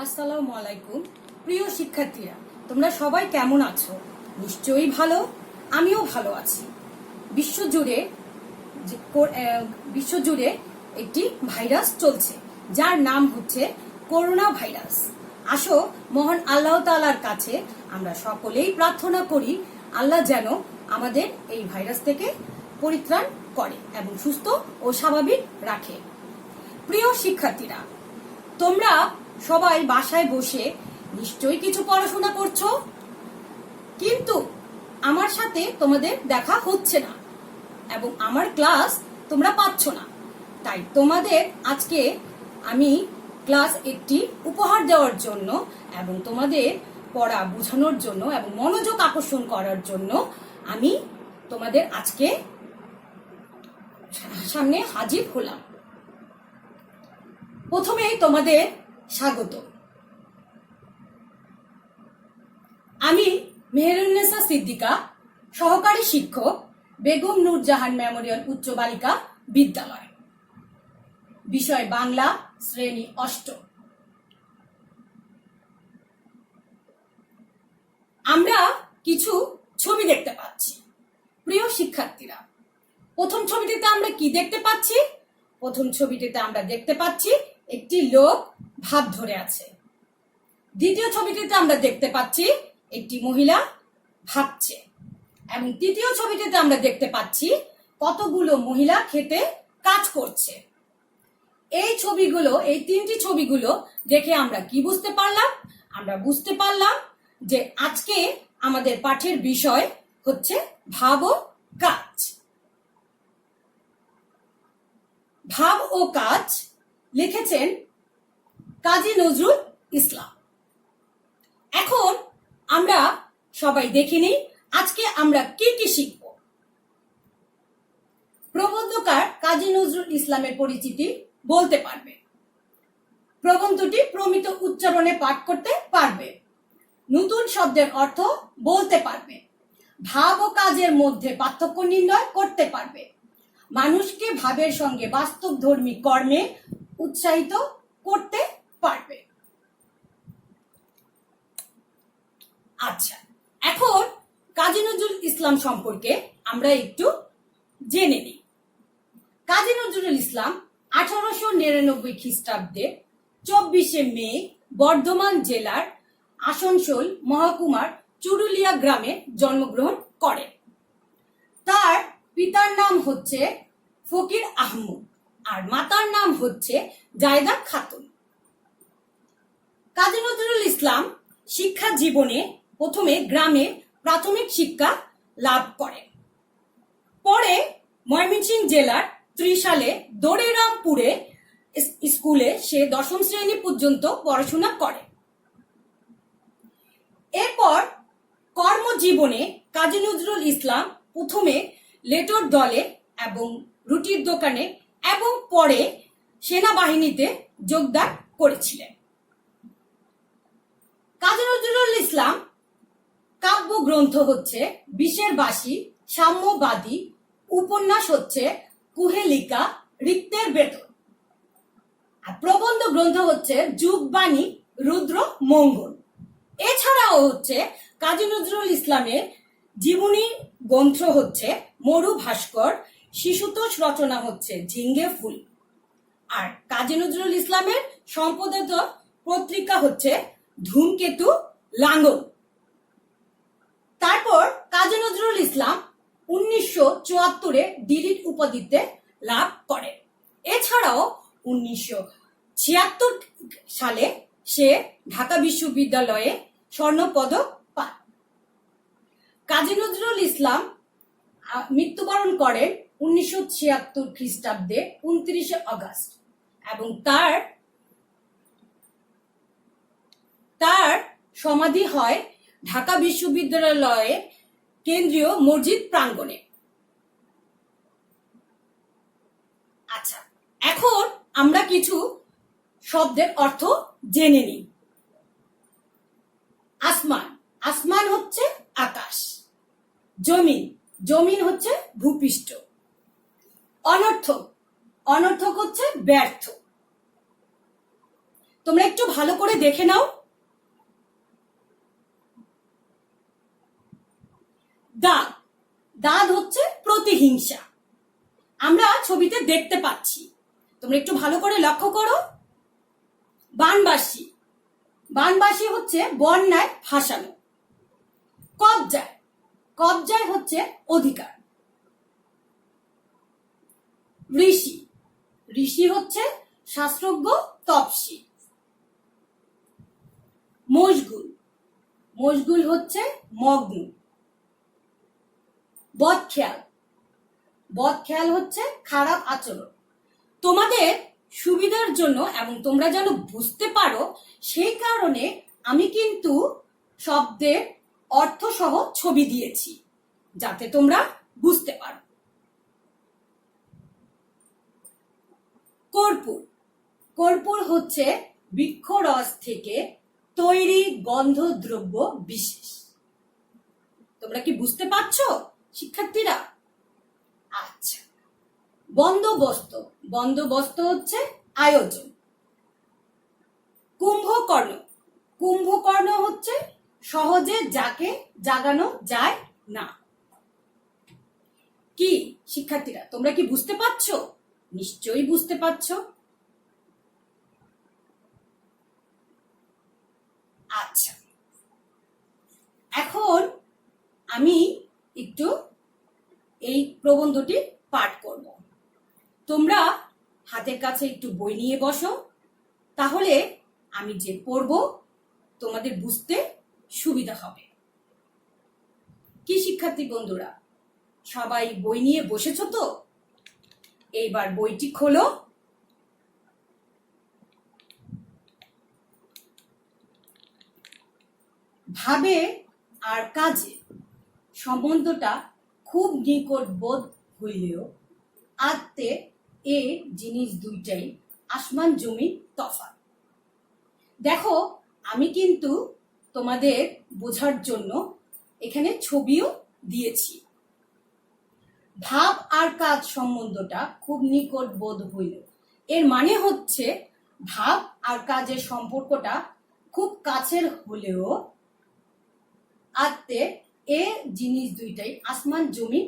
আসসালামু আলাইকুম। প্রিয় শিক্ষার্থীরা, তোমরা সবাই কেমন আছো? নিশ্চয়ই ভালো। আমিও ভালো আছি। বিশ্বজুড়ে একটি ভাইরাস চলছে, যার নাম হচ্ছে করোনা ভাইরাস। আসো, মহান আল্লাহ তাআলার কাছে আমরা সকলেই প্রার্থনা করি, আল্লাহ যেন আমাদের এই ভাইরাস থেকে পরিত্রাণ করে এবং সুস্থ ও স্বাভাবিক রাখে। প্রিয় শিক্ষার্থীরা, তোমরা সবাই বাসায় বসে নিশ্চয়ই কিছু পড়াশোনা করছো, কিন্তু আমার সাথে তোমাদের দেখা হচ্ছে না এবং আমার ক্লাস তোমরা পাচ্ছ না। তাই তোমাদের আজকে আমি ক্লাস একটি উপহার দেওয়ার জন্য এবং তোমাদের পড়া বোঝানোর জন্য এবং মনোযোগ আকর্ষণ করার জন্য আমি তোমাদের আজকে সামনে হাজির হলাম। প্রথমেই তোমাদের স্বাগত। আমি মেহেরুন্নেসা সিদ্দিকা, সহকারী শিক্ষক, বেগম নূরজাহান মেমোরিয়াল উচ্চ বালিকা বিদ্যালয়, বিষয় বাংলা, শ্রেণী ৮ম। আমরা কিছু ছবি দেখতে পাচ্ছি। প্রিয় শিক্ষার্থীরা, প্রথম ছবিটিতে আমরা কি দেখতে পাচ্ছি? প্রথম ছবিটিতে আমরা দেখতে পাচ্ছি একটি লোক ভাব ধরে আছে। দ্বিতীয় ছবিটিতে আমরা দেখতে পাচ্ছি একটি মহিলা ভাবছে এবং তৃতীয় ছবিটিতে আমরা দেখতে পাচ্ছি কতগুলো মহিলা খেতে কাজ করছে। এই তিনটি ছবিগুলো দেখে আমরা কি বুঝতে পারলাম? আমরা বুঝতে পারলাম যে আজকে আমাদের পাঠের বিষয় হচ্ছে ভাব ও কাজ। ভাব ও কাজ লিখেছেন কাজী নজরুল ইসলাম। এখন আমরা সবাই দেখে নিই আজকে আমরা কি কি শিখব। প্রবন্ধকার কাজী নজরুল ইসলামের পরিচিতি বলতে পারবে, প্রবন্ধটি প্রমিত উচ্চারণে পাঠ করতে পারবে, নতুন শব্দের অর্থ বলতে পারবে, ভাব ও কাজের মধ্যে পার্থক্য নির্ণয় করতে পারবে, মানুষকে ভাবের সঙ্গে বাস্তবধর্মী কর্মে উৎসাহিত করতে পারবে। আচ্ছা, এখন কাজী নজরুল ইসলাম সম্পর্কে আমরা একটু জেনে নিই। কাজী নজরুল ইসলাম 1899 খ্রিস্টাব্দে 24শে মে বর্ধমান জেলার আসানসোল মহকুমার চুরুলিয়া গ্রামে জন্মগ্রহণ করেন। তার পিতার নাম হচ্ছে ফকির আহমদ আর মাতার নাম হচ্ছে জায়দা খাতুন। কাজী নজরুল ইসলাম শিক্ষা জীবনে প্রথমে গ্রামে প্রাথমিক শিক্ষা লাভ করেন। পরে ময়মনসিংহ জেলার ত্রিশালে দড়িরামপুরে স্কুলে সে 10ম শ্রেণী পর্যন্ত পড়াশোনা করে। এরপর কর্মজীবনে কাজী নজরুল ইসলাম প্রথমে লেটর দলে এবং রুটির দোকানে এবং পরে সেনাবাহিনীতে যোগদান করেছিলেন। কাজী নজরুল ইসলাম কাব্য গ্রন্থ হচ্ছে বিষের বাসী, সাম্যবাদী, উপন্যাস হচ্ছে কুহেলিকা, রিক্তের বেতন, আর প্রবন্ধ গ্রন্থ হচ্ছে যুগবাণী, রুদ্র মঙ্গল। এছাড়াও হচ্ছে কাজী নজরুল ইসলামের জীবনী গ্রন্থ হচ্ছে মরু ভাস্কর, শিশুতোষ রচনা হচ্ছে ঝিঙ্গে ফুল, আর কাজী নজরুল ইসলামের সম্পাদিত পত্রিকা হচ্ছে ধূমকেতু লাঙ্গল। তারপর কাজী নজরুল ইসলাম 1974-এ ডিলিট উপাধিতে লাভ করেন। এছাড়াও 1976 সালে সে ঢাকা বিশ্ববিদ্যালয়ে স্বর্ণপদক পান। কাজী নজরুল ইসলাম মৃত্যুবরণ করেন 1976 খ্রিস্টাব্দে 29শে আগস্ট এবং তার সমাধি হয় ঢাকা বিশ্ববিদ্যালয়ে কেন্দ্রীয় মসজিদ প্রাঙ্গণে। আচ্ছা, এখন আমরা কিছু শব্দের অর্থ জেনে নিই। আসমান, আসমান হচ্ছে আকাশ। জমিন, জমিন হচ্ছে ভূপৃষ্ঠ। অনর্থক, অনর্থক হচ্ছে ব্যর্থ। তোমরা একটু ভালো করে দেখে নাও। দাঁত, দাঁত হচ্ছে প্রতিহিংসা, আমরা ছবিতে দেখতে পাচ্ছি। তোমরা একটু ভালো করে লক্ষ্য করো। বানবাসী, বানবাসী হচ্ছে বন্যায় ভাসানো। কবজায়, কবজায় হচ্ছে অধিকার। ঋষি, ঋষি হচ্ছে শাস্ত্রজ্ঞ তপসী। মশগুল, মশগুল হচ্ছে মগ্ন। বদখেয়াল, বদখেয়াল হচ্ছে খারাপ আচরণ। তোমাদের সুবিধার জন্য এবং তোমরা যেন বুঝতে পারো সেই কারণে আমি কিন্তু শব্দের অর্থ সহ ছবি দিয়েছি, যাতে তোমরা বুঝতে পারো। কর্পূর, কর্পূর হচ্ছে বৃক্ষরস থেকে তৈরি গন্ধদ্রব্য বিশেষ। তোমরা কি বুঝতে পারছো শিক্ষার্থীরা? আচ্ছা। বন্দোবস্ত, বন্দোবস্ত হচ্ছে আয়োজন। কুম্ভকর্ণ, কুম্ভকর্ণ হচ্ছে সহজে যাকে জাগানো যায় না। কি শিক্ষার্থীরা, তোমরা কি বুঝতে পারছো? নিশ্চয়ই বুঝতে পারছো। আচ্ছা, এখন আমি একটু এই প্রবন্ধটি পাঠ করব। তোমরা হাতের কাছে একটু বই নিয়ে বসো, তাহলে আমি যে পড়ব তোমাদের বুঝতে সুবিধা হবে। কি শিক্ষার্থী বন্ধুরা, সবাই বই নিয়ে বসেছো তো? এইবার বইটি খোলো। ভাবে আর কাজে সম্বন্ধটা খুব নিকট বোধ হইলেও আত্মে এ জিনিস দুইটাই আসমান জমির তফাৎ। দেখো, আমি কিন্তু তোমাদের বোঝার জন্য এখানে ছবিও দিয়েছি। ভাব আর কাজ সম্বন্ধটা খুব নিকট বোধ হইল, এর মানে হচ্ছে ভাব আর কাজের সম্পর্কটা খুব কাছের হলেও আত্মে এ জিনিস দুইটাই আসমান জমির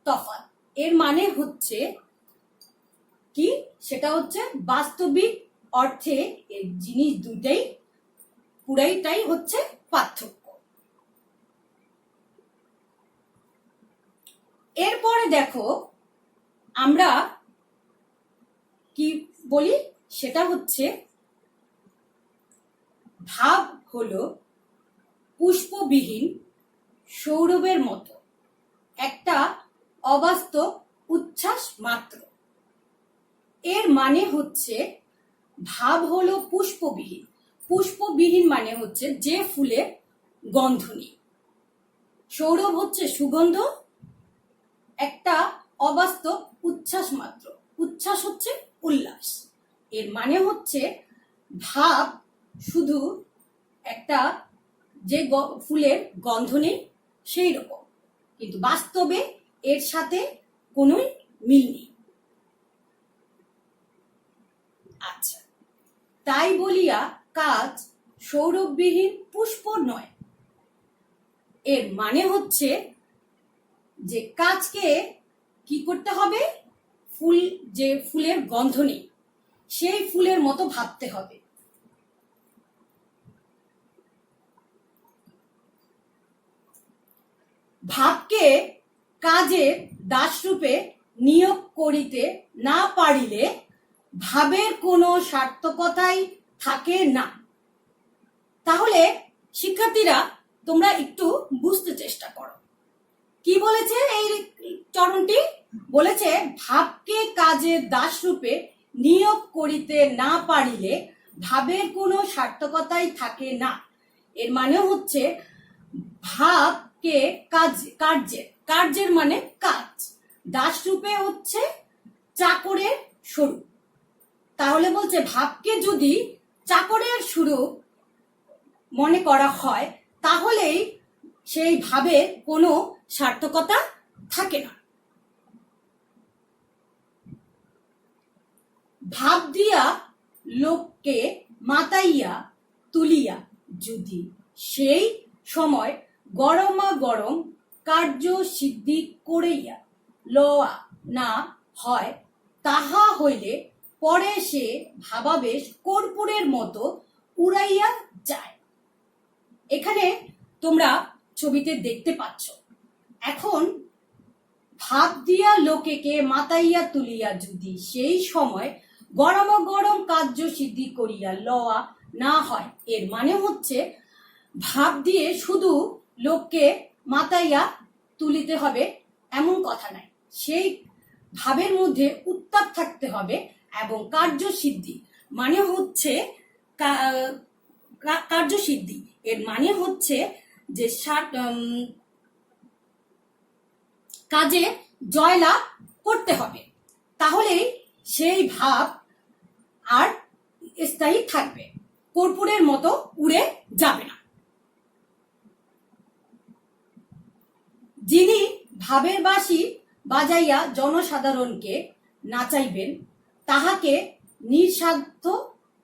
তফাৎ। এর মানে হচ্ছে কি, সেটা হচ্ছে বাস্তবিক অর্থে এই জিনিস দুইটাই পুরাইটাই হচ্ছে পার্থক্য। এরপরে দেখো আমরা কি বলি, সেটা হচ্ছে ভাব হলো পুষ্পবিহীন সৌরভের মতো একটা অবাস্তব উচ্ছ্বাস মাত্র। এর মানে হচ্ছে ভাব হলো পুষ্পবিহীন, পুষ্পবিহীন মানে হচ্ছে যে ফুলের গন্ধ নেই। সৌরভ হচ্ছে সুগন্ধ, একটা অবাস্তব উচ্ছ্বাস মাত্র, উচ্ছ্বাস হচ্ছে উল্লাস। এর মানে হচ্ছে ভাব শুধু একটা যে ফুলের গন্ধ নেই সেই রকম, কিন্তু বাস্তবে এর সাথে কোনোই মিল নেই। আচ্ছা, তাই বলিয়া কাজ সৌরভবিহীন পুষ্প নয়। এর মানে হচ্ছে যে কাজকে কি করতে হবে, ফুল যে ফুলের গন্ধ নেই সেই ফুলের মতো ভাবতে হবে। ভাবকে কাজের দাসরূপে নিয়োগ করিতে না পারিলে ভাবের কোনো সার্থকতাই থাকে না। তাহলে শিক্ষার্থীরা তোমরা একটু বুঝতে চেষ্টা করো, কি বলেছে এই চরণটি? বলেছে ভাবকে কাজের দাসরূপে নিয়োগ করিতে না পারিলে ভাবের কোনো সার্থকতাই থাকে না। এর মানে হচ্ছে ভাবকে কার্যের, কার্যের মানে কাজ, দাসরূপে হচ্ছে চাকরের স্বরূপ। তাহলে বলছে ভাবকে যদি চাকরের স্বরূপ মনে করা হয় তাহলেই সেই ভাবের কোনো সার্থকতা থাকে না। ভাব দিয়া লোককে মাতাইয়া তুলিয়া যদি সেই সময় গরমা গরম কার্য সিদ্ধি করিয়া লওয়া না হয়, তাহা হইলে পরে সে ভাবাবেশ কর্পূরের মতো উড়াইয়া যায়। এখানে তোমরা ছবিতে দেখতে পাচ্ছ। এখন ভাব দিয়া লোকেকে মাতাইয়া তুলিয়া যদি সেই সময় গরম গরম কার্য সিদ্ধি করিয়া লওয়া না হয়, এর মানে হচ্ছে ভাব দিয়ে শুধু লোককে মাতাইয়া তুলিতে হবে এমন কথা নাই, সেই ভাবের মধ্যে উত্তাপ থাকতে হবে। এবং কার্যসিদ্ধি মানে হচ্ছে কার্যসিদ্ধি এর মানে হচ্ছে যে কাজে জয়লাভ করতে হবে, তাহলেই সেই ভাব আর স্থায়ী থাকবে, কর্পূরের মতো উড়ে যাবে না। যিনি ভাবের বাঁশি বাজাইয়া জনসাধারণকে নাচাইবেন, তাহাকে নিঃস্বার্থ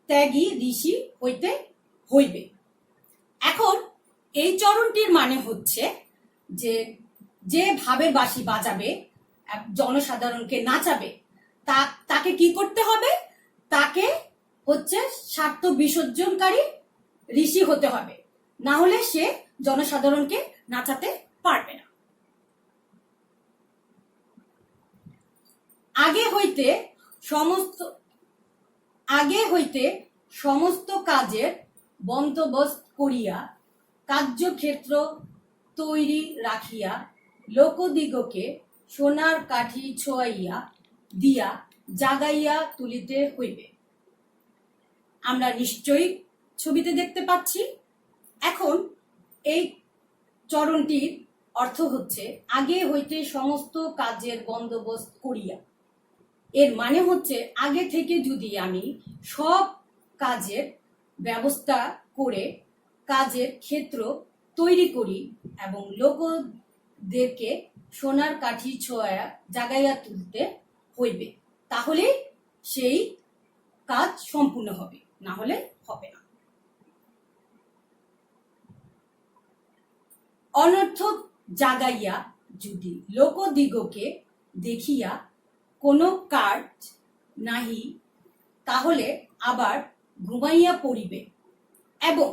ত্যাগী ঋষি হইতে হইবে। এখন এই চরণটির মানে হচ্ছে যে যে ভাবের বাঁশি বাজাবে, জনসাধারণকে নাচাবে, তাকে কি করতে হবে? তাকে হচ্ছে স্বার্থ বিসর্জনকারী ঋষি হতে হবে, না হলে সে জনসাধারণকে নাচাতে পারবে না। আগে হইতে সমস্ত কাজের বন্দোবস্ত করিয়া কার্যক্ষেত্র তৈরি রাখিয়া লোকদিগকে সোনার কাঠি ছোঁয়াইয়া দিয়া জাগাইয়া তুলিতে হইবে। আমরা নিশ্চয়ই ছবিতে দেখতে পাচ্ছি। এখন এই চরণটির অর্থ হচ্ছে আগে হইতে সমস্ত কাজের বন্দোবস্ত করিয়া। এর মানে হচ্ছে আগে থেকে যদি আমি সব কাজের ব্যবস্থা করে কাজের ক্ষেত্র তৈরি করি এবং লোকদেরকে সোনার কাঠি ছোঁয়া জাগাইয়া তুলতে হইবে, তাহলে সেই কাজ সম্পূর্ণ হবে, না হলে হবে না। অনর্থক জাগাইয়া যদি লোকদিগকে দেখিয়া কোনো কাজ নাহি, তাহলে আবার ঘুমাইয়া পড়িবে এবং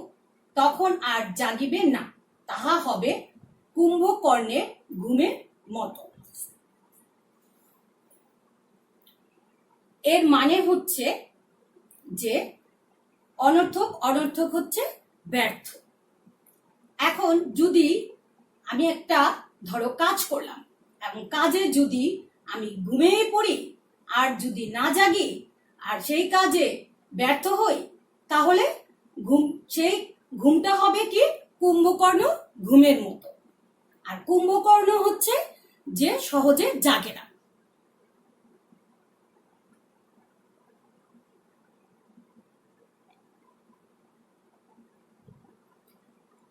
তখন আর জাগিবে না, তাহা হবে কুম্ভকর্ণের ঘুমের মতো। এর মানে হচ্ছে যে অনর্থক হচ্ছে ব্যর্থ। এখন যদি আমি একটা ধরো কাজ করলাম এবং কাজে যদি আমি ঘুমিয়ে পড়ি আর যদি না জাগি আর সেই কাজে ব্যর্থ হই, তাহলে সেই ঘুমটা হবে কি কুম্ভকর্ণ ঘুমের মতো। আর কুম্ভকর্ণ হচ্ছে যে সহজে জাগে না।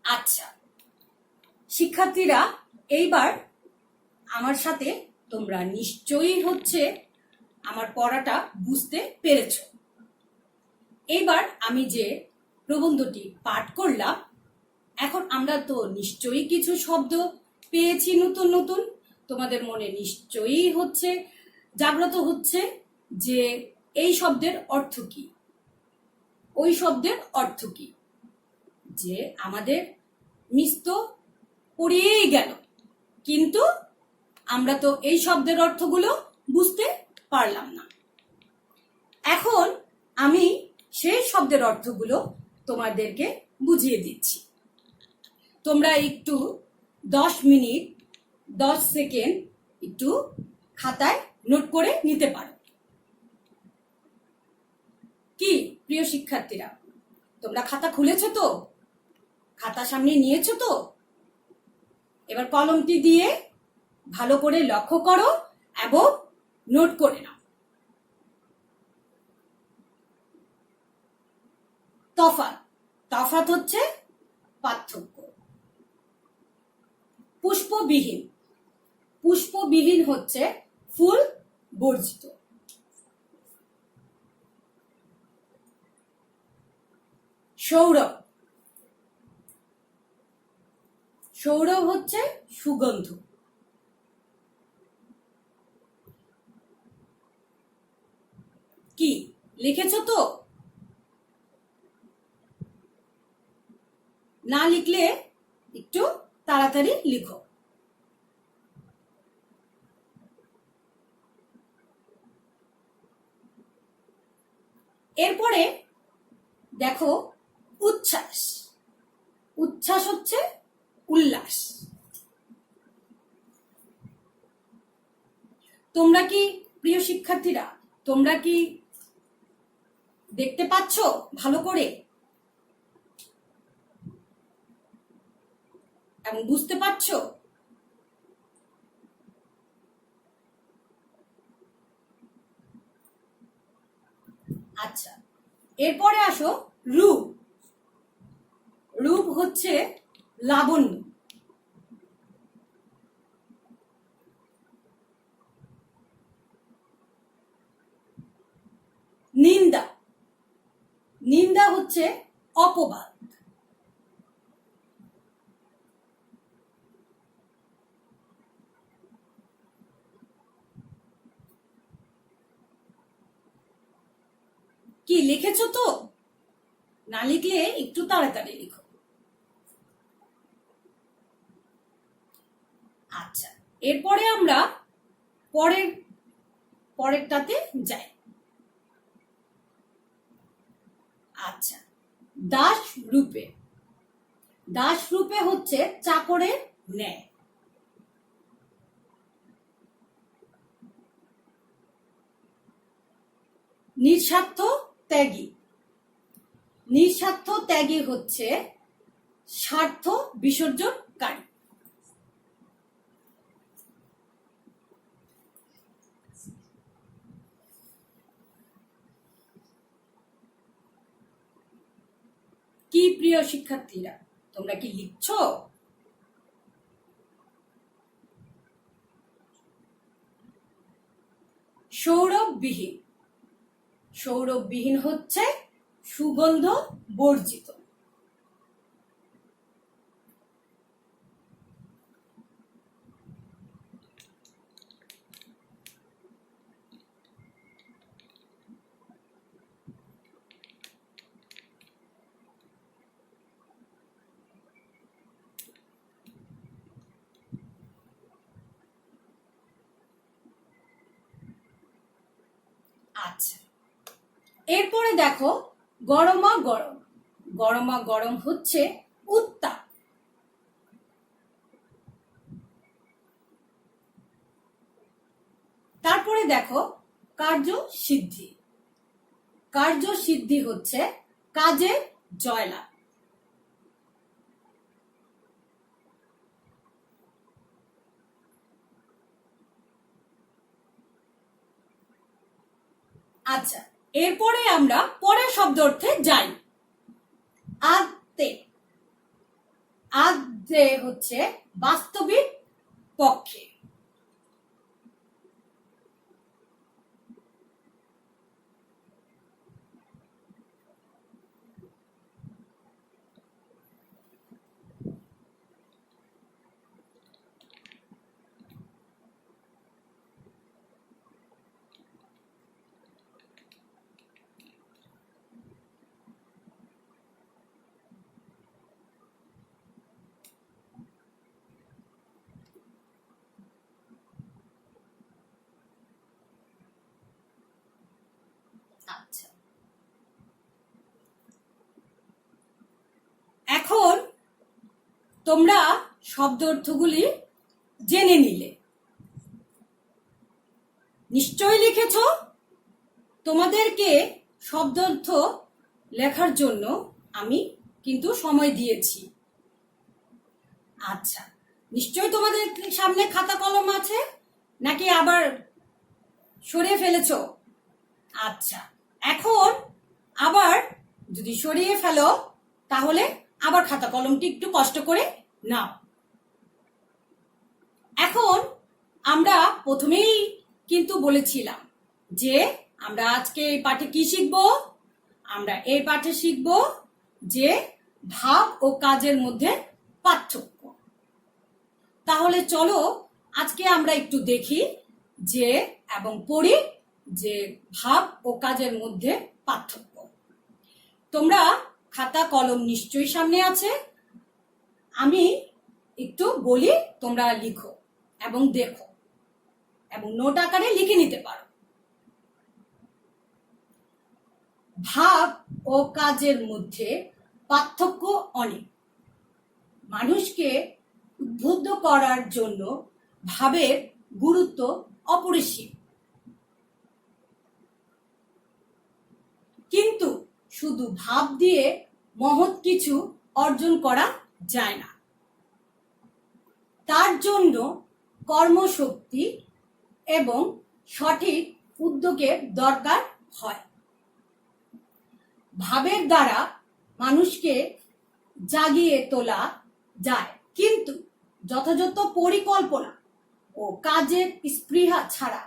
আচ্ছা শিক্ষার্থীরা, এইবার আমার সাথে তোমরা নিশ্চয়ই হচ্ছে আমার পড়াটা বুঝতে পেরেছ। এইবার আমি যে প্রবন্ধটি পাঠ করলাম, এখন আমরা তো নিশ্চয়ই কিছু শব্দ পেয়েছি নতুন নতুন। তোমাদের মনে নিশ্চয়ই হচ্ছে জাগ্রত হচ্ছে যে এই শব্দের অর্থ কি, ওই শব্দের অর্থ কি। যে আমাদের মিস তো পড়িয়েই গেল, কিন্তু আমরা তো এই শব্দের অর্থগুলো বুঝতে পারলাম না। এখন আমি সেই শব্দের অর্থগুলো তোমাদেরকে বুঝিয়ে দিচ্ছি। তোমরা একটু 10 মিনিট 10 সেকেন্ড একটু খাতায় নোট করে নিতে পারো। কি প্রিয় শিক্ষার্থীরা, তোমরা খাতা খুলেছো তো? খাতা সামনে নিয়েছো তো? এবার কলমটি দিয়ে ভালো করে লক্ষ্য করো এবং নোট করে নাও। তফাৎ হচ্ছে পার্থক্য। পুষ্পবিহীন হচ্ছে ফুল বর্জিত। সৌরভ। সৌরভ হচ্ছে সুগন্ধ। কি লিখেছো তো? না লিখলে একটু তাড়াতাড়ি লিখো। এরপরে দেখো উচ্ছ্বাস। উচ্ছ্বাস হচ্ছে উল্লাস। তোমরা কি প্রিয় শিক্ষার্থীরা, তোমরা কি দেখতে পাচ্ছ ভালো করে এবং বুঝতে পারছো? আচ্ছা, এরপরে আসো রূপ। রূপ হচ্ছে লাবণ্য। নিন্দা। নিন্দা হচ্ছে অপবাদ। কি লিখেছো তো? না লিখলে একটু তাড়াতাড়ি লিখো। আচ্ছা, এরপরে আমরা পরেরটাতে যাই। আচ্ছা, দাস রূপে। দাস রূপে হচ্ছে চাকরের ন্যায়। নিঃস্বার্থ ত্যাগী। নিঃস্বার্থ ত্যাগী হচ্ছে স্বার্থ বিসর্জনকারী। কি প্রিয় শিক্ষার্থীরা, তোমরা কি লিখছো? সৌরভবিহীন। সৌরভবিহীন হচ্ছে সুগন্ধ বর্জিত। আচ্ছা, এরপরে দেখো গরমা গরম। গরমা গরম হচ্ছে উত্তাপ। তারপরে দেখো কার্য সিদ্ধি। কার্য সিদ্ধি হচ্ছে কাজে জয়লাভ। আচ্ছা, এরপরে আমরা পরের শব্দ অর্থে যাই। আদতে। আদতে হচ্ছে বাস্তবিক পক্ষে। আচ্ছা, এখন তোমরা শব্দ অর্থগুলি জেনে নিলে। নিশ্চয়ই লিখেছ। তোমাদেরকে শব্দ অর্থ লেখার জন্য আমি কিন্তু সময় দিয়েছি। আচ্ছা, নিশ্চয়ই তোমাদের সামনে খাতা কলম আছে, নাকি আবার সরিয়ে ফেলেছো? আচ্ছা, এখন আবার যদি সরিয়ে ফেলো তাহলে আবার খাতা কলমটি একটু কষ্ট করে নাও। এখন আমরা প্রথমেই কিন্তু বলেছিলাম যে আমরা আজকে এই পাঠে কি শিখব? আমরা এই পাঠে শিখব যে ভাব ও কাজের মধ্যে পার্থক্য। তাহলে চলো আজকে আমরা একটু দেখি যে এবং পড়ি যে ভাব ও কাজের মধ্যে পার্থক্য। তোমরা খাতা কলম নিশ্চয়ই সামনে আছে, আমি একটু বলি, তোমরা লিখো এবং দেখো এবং নোট আকারে লিখে নিতে পারো। ভাব ও কাজের মধ্যে পার্থক্য অনেক। মানুষকে উদ্বুদ্ধ করার জন্য ভাবের গুরুত্ব অপরিসীম, কিন্তু শুধু ভাব দিয়ে মহৎ কিছু অর্জন করা যায় না। তার জন্য কর্মশক্তি এবং সঠিক উদ্যোগের দরকার হয়। ভাবের দ্বারা মানুষকে জাগিয়ে তোলা যায়, কিন্তু যথাযথ পরিকল্পনা ও কাজের স্পৃহা ছাড়া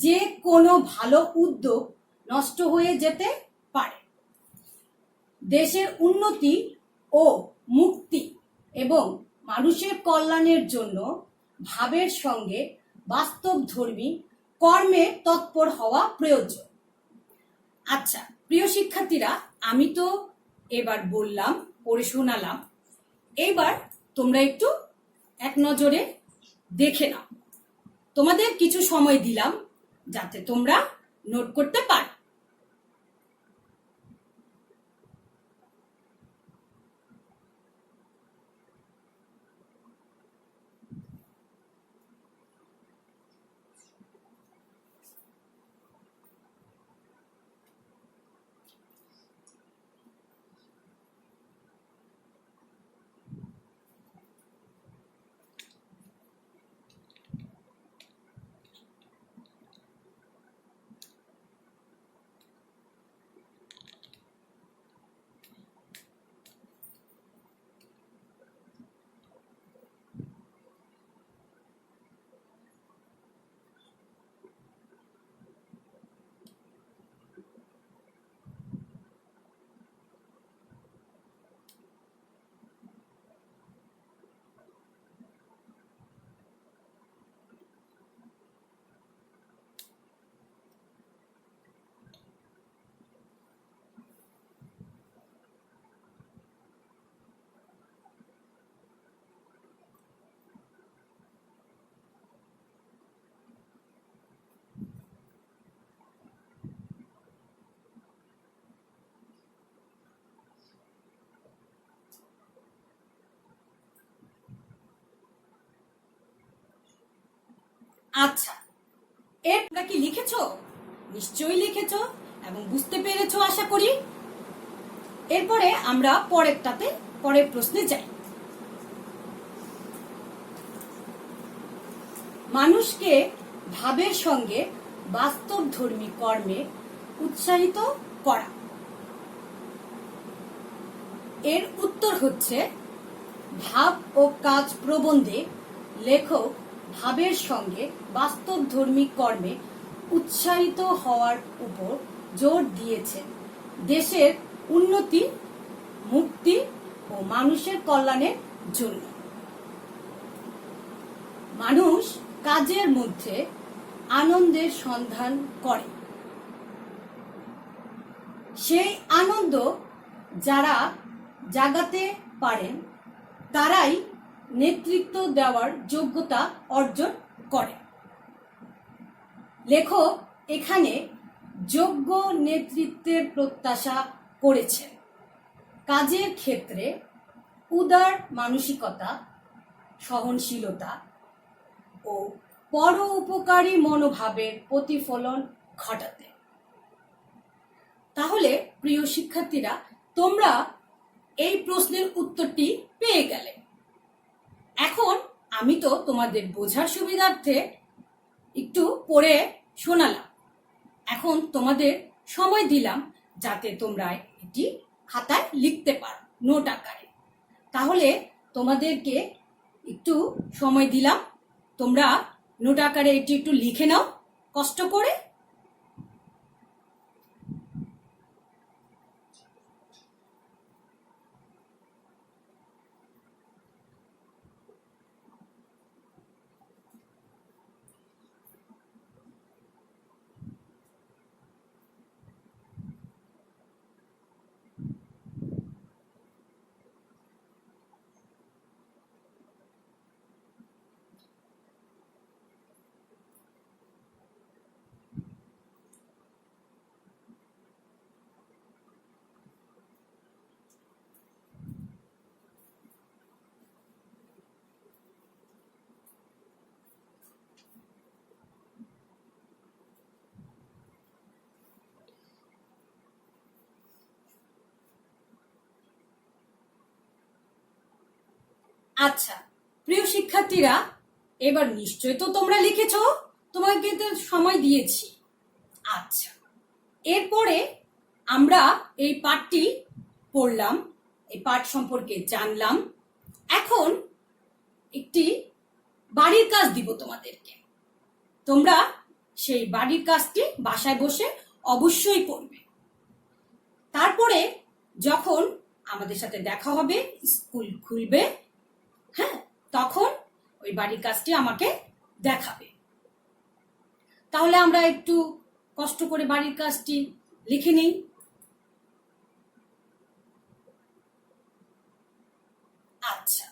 যে কোনো ভালো উদ্যোগ নষ্ট হয়ে যেতে পারে। দেশের উন্নতি ও মুক্তি এবং মানুষের কল্যাণের জন্য ভাবের সঙ্গে বাস্তবধর্মী কর্মে তৎপর হওয়া প্রয়োজন। আচ্ছা প্রিয় শিক্ষার্থীরা, আমি তো এবার বললাম, পড়ে শোনালাম, এবার তোমরা একটু এক নজরে দেখে নাও। তোমাদের কিছু সময় দিলাম যাতে তোমরা নোট করতে পারো। আচ্ছা, তোমরা কি লিখেছো? নিশ্চয়ই লিখেছো এবং বুঝতে পেরেছো আশা করি। এরপরে আমরা পরের প্রশ্নে যাই। মানুষকে ভাবের সঙ্গে বাস্তবধর্মী কর্মে উৎসাহিত করা। এর উত্তর হচ্ছে, ভাব ও কাজ প্রবন্ধে লেখক ভাবের সঙ্গে বাস্তবধর্মী কর্মে উৎসাহিত হওয়ার উপর জোর দিয়েছেন দেশের উন্নতি, মুক্তি ও মানুষের কল্যাণের জন্য। মানুষ কাজের মধ্যে আনন্দের সন্ধান করে। সেই আনন্দ যারা জাগাতে পারেন তারাই নেতৃত্ব দেওয়ার যোগ্যতা অর্জন করে। লেখক এখানে যোগ্য নেতৃত্বের প্রত্যাশা করেছেন। কাজের ক্ষেত্রে উদার মানসিকতা, সহনশীলতা ও পর উপকারী মনোভাবের প্রতিফলন ঘটাতে। তাহলে প্রিয় শিক্ষার্থীরা, তোমরা এই প্রশ্নের উত্তরটি পেয়ে গেলে। এখন আমি তো তোমাদের বোঝার সুবিধার্থে একটু পড়ে শোনালাম। এখন তোমাদের সময় দিলাম যাতে তোমরা এটি খাতায় লিখতে পারো নোট আকারে। তাহলে তোমাদেরকে একটু সময় দিলাম, তোমরা নোট আকারে এটি একটু লিখে নাও কষ্ট করে। আচ্ছা প্রিয় শিক্ষার্থীরা, এবার নিশ্চয় তো তোমরা লিখেছো, তোমাকে তো সময় দিয়েছি। আচ্ছা, এরপরে আমরা এই পাঠটি পড়লাম, এই পাঠ সম্পর্কে জানলাম। এখন একটি বাড়ির কাজ দিব তোমাদেরকে। তোমরা সেই বাড়ির কাজটি বাসায় বসে অবশ্যই করবে। তারপরে যখন আমাদের সাথে দেখা হবে, স্কুল খুলবে, হ্যাঁ, তখন ওই বাড়ির কাজটি আমাকে দেখাবে। তাহলে আমরা একটু কষ্ট করে বাড়ির কাজটি লিখে নিই। আচ্ছা,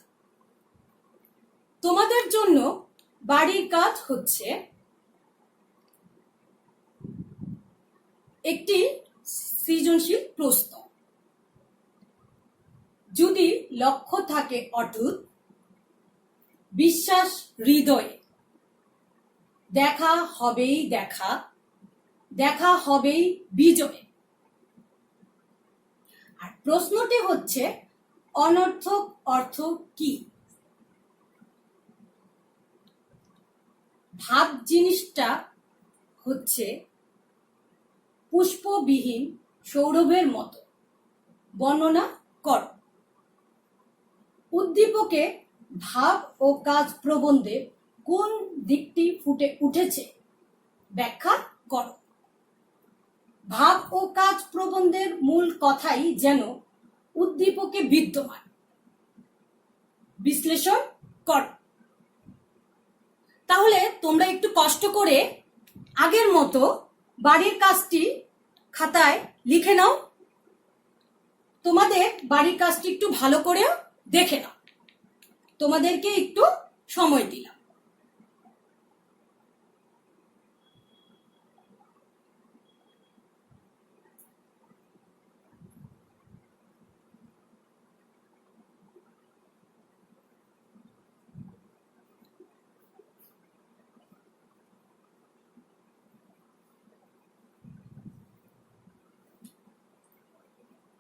তোমাদের জন্য বাড়ির কাজ হচ্ছে একটি সৃজনশীল প্রশ্ন। যদি লক্ষ্য থাকে অটুট, বিশ্বাস হৃদয়ে, দেখা হবেই দেখা, দেখা হবেই বিজয়। আর প্রশ্নটি হচ্ছে অনর্থক অর্থ কি? ভাব জিনিসটা হচ্ছে পুষ্পবিহীন সৌরভের মতো, বর্ণনা কর। উদ্দীপকে ভাব ও কাজ প্রবন্ধে কোন দিকটি ফুটে উঠেছে ব্যাখ্যা কর। ভাব ও কাজ প্রবন্ধের মূল কথাই যেন উদ্দীপকে বিদ্যমান, বিশ্লেষণ কর। তাহলে তোমরা একটু কষ্ট করে আগের মতো বাড়ির কাজটি খাতায় লিখে নাও। তোমাদের বাড়ির কাজটি একটু ভালো করে দেখে নাও। তোমাদেরকে একটু সময় দিলাম।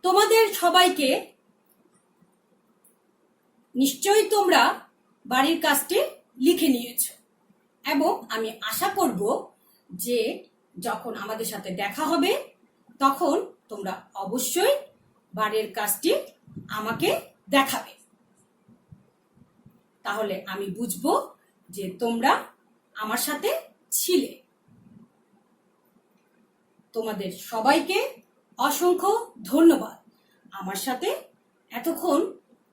তোমাদের সবাইকে নিশ্চয়ই তোমরা বাড়ির কাজটি লিখে নিয়েছো, এবং আমি আশা করব যে যখন আমাদের সাথে দেখা হবে তখন তোমরা অবশ্যই বাড়ির কাজটি আমাকে দেখাবে। তাহলে আমি বুঝবো যে তোমরা আমার সাথে ছিলে। তোমাদের সবাইকে অসংখ্য ধন্যবাদ আমার সাথে এতক্ষণ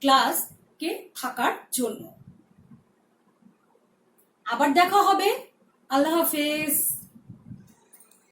ক্লাসকে থাকার জন্য। আবার দেখা হবে। আল্লাহ হাফেজ।